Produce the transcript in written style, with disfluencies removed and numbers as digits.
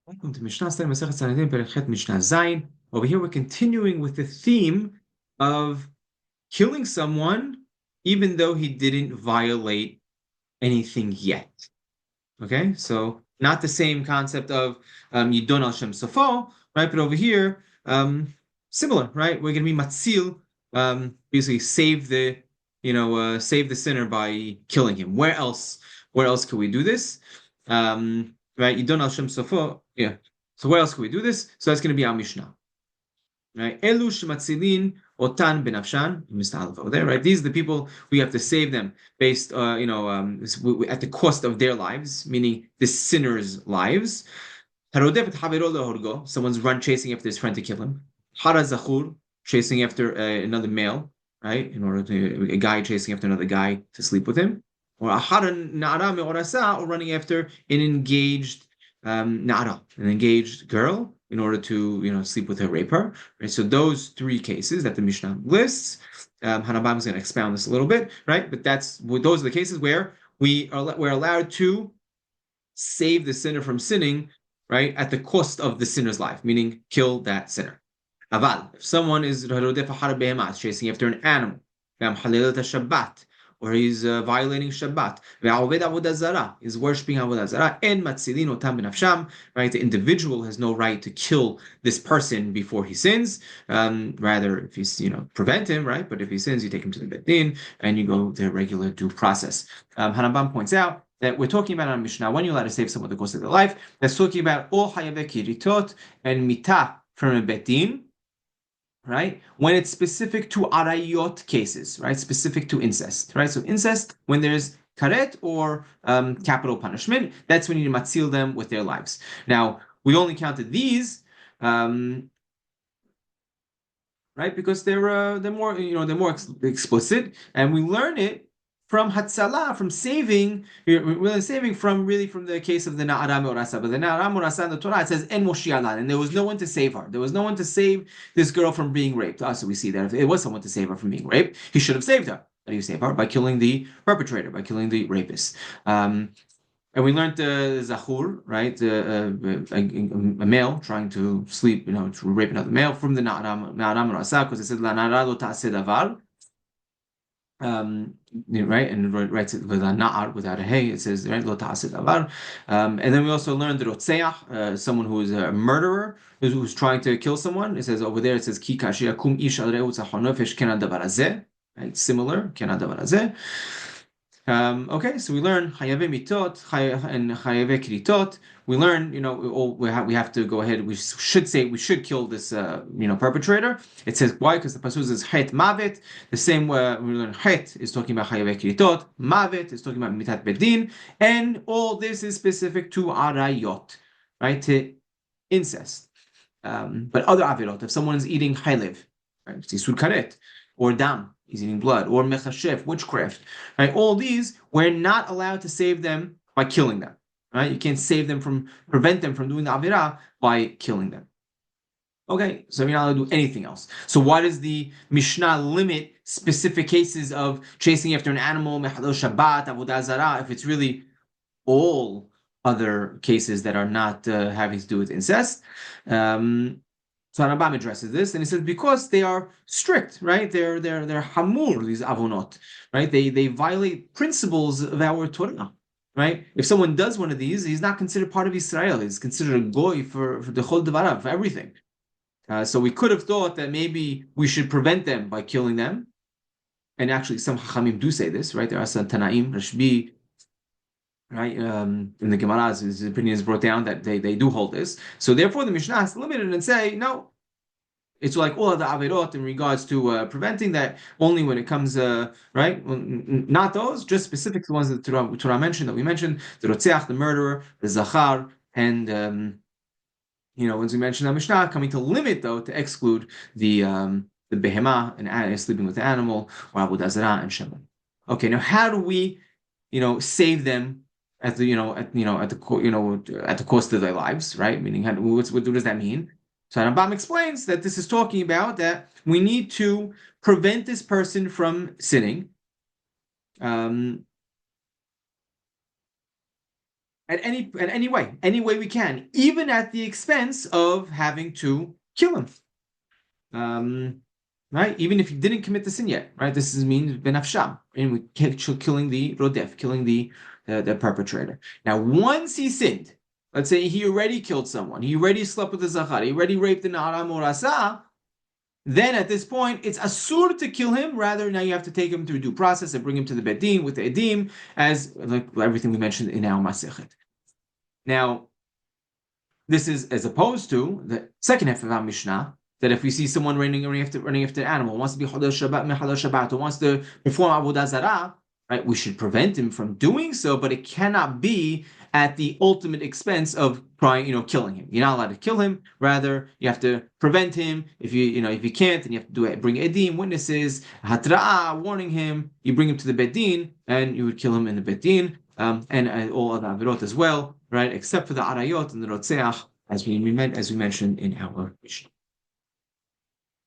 Welcome to Mishna Study Masechet Sanhedrin Perichet Mishnah Zayin. Over here, we're continuing with the theme of killing someone even though he didn't violate anything yet. Okay, so not the same concept of Yidon al Shem Sofo, right? But over here, similar, right? We're going to be matzil, basically save the sinner by killing him. Where else? Where else could we do this? Right? Yidon al Shem Sofo, yeah. So where else could we do this? So that's going to be our Mishnah, right? Elu shematzilin otan benafshan, Mr. Aleph over there, right? These are the people we have to save them based, at the cost of their lives, meaning the sinner's lives. Harodef et havero lehorgo, someone's run chasing after his friend to kill him. Hara zachur, chasing after another male, right? In order to a guy chasing after another guy to sleep with him, or ahara na'ara me'orasa, or running after an engaged na'ara, an engaged girl, in order to sleep with her, rape her. Right. So those three cases that the Mishnah lists, Hanabam is going to expound this a little bit, right? But those are the cases where we're allowed to save the sinner from sinning, right, at the cost of the sinner's life, meaning kill that sinner. Aval, if someone is chasing after an animal, Shabbat, or he's violating Shabbat, is worshipping Avodah Zarah, and matzilin otam benafsham, right? The individual has no right to kill this person before he sins. Rather, if he's prevent him, right? But if he sins, you take him to the Beit Din and you go the regular due process. Hanabam points out that we're talking about on Mishnah, when you're allowed to save someone the course of their life, that's talking about all hayaveh kiritot and mitah from a Beit Din, right? When it's specific to arayot cases, right? Specific to incest, right? So incest, when there's karet or capital punishment, that's when you matzil them with their lives. Now, we only counted these, right? Because they're more explicit, and we learn it from Hatzalah, from saving, really saving from the case of the Na'ara Me'orasa. But the Na'ara Me'orasa in the Torah, it says, En Moshialan, and there was no one to save her. There was no one to save this girl from being raped. So we see that if it was someone to save her from being raped, he should have saved her. How do you save her? By killing the perpetrator, by killing the rapist. And we learned Zahur, right? A male trying to sleep, to rape another male from the Na'ara Me'orasa, because it says, La Na'ara lo ta'aseh davar. Right, and it writes it with a na'ar, without a hey. It says, right, lo ta'asid avar. And then we also learned the rotzeach, someone who is a murderer, who's trying to kill someone. It says over there, it says, ki kashi yakum ish al re'u tzahonofesh ken davar hazeh. Right, similar, ken davar hazeh. Okay, so we learn Hayave mitot and Hayave kritot. We learn, we have to go ahead. We should kill this, perpetrator. It says why? Because the pasuk says het mavet. The same way we learn het is talking about Hayave kritot. Mavet is talking about mitat bedin, and all this is specific to arayot, right? To incest. But other avirot, if someone is eating haylev, right? Sisur karet or dam. He's eating blood, or mechashef, witchcraft, right? All these, we're not allowed to save them by killing them, right? You can't prevent them from doing the avirah by killing them. Okay, so you're not allowed to do anything else. So why does the Mishnah limit specific cases of chasing after an animal, mechadol Shabbat, avodah zarah, if it's really all other cases that are not having to do with incest? So Rambam addresses this, and he says because they are strict, right? They're hamur, these avonot, right? They violate principles of our Torah, right? If someone does one of these, he's not considered part of Israel. He's considered a goy for the whole devarav, for everything. So we could have thought that maybe we should prevent them by killing them, and actually some Chachamim do say this, right? There are some Tanaim, Rashbi, right? In the Gemara, his opinion is brought down that they do hold this. So therefore, the Mishnah has to limit it and say, no, it's like all of the Avirot in regards to preventing that only when it comes, right? Not those, just specific to the ones that Torah mentioned, that we mentioned, the Rotzeach, the murderer, the Zachar, and, once we mentioned the Mishnah, coming to limit, though, to exclude the Behemah and sleeping with the animal, or Avodah Zarah and Shemon. Okay, now how do we, save them at the cost of their lives, right? Meaning, what does that mean? So Rambam explains that this is talking about that we need to prevent this person from sinning, and any way we can, even at the expense of having to kill him. Right? Even if he didn't commit the sin yet, right? This means benafsham, and we killing the rodef, killing the perpetrator. Now, once he sinned, let's say he already killed someone, he already slept with the zachar, he already raped an aram or asa, then at this point it's asur to kill him. Rather, now you have to take him through due process and bring him to the bedin with the edim, as like everything we mentioned in our masechet. Now, this is as opposed to the second half of our Mishnah, that if we see someone running after an animal, wants to be Chodesh Shabbat, or wants to perform Avodah Zarah, right? We should prevent him from doing so, but it cannot be at the ultimate expense of killing him. You're not allowed to kill him. Rather, you have to prevent him. If you can't, then you have to bring edim, witnesses, hatra'ah, warning him. You bring him to the bedin, and you would kill him in the bedin, and all other avirot as well, right? Except for the arayot and the rotzeach, as we mentioned in our Mishnah.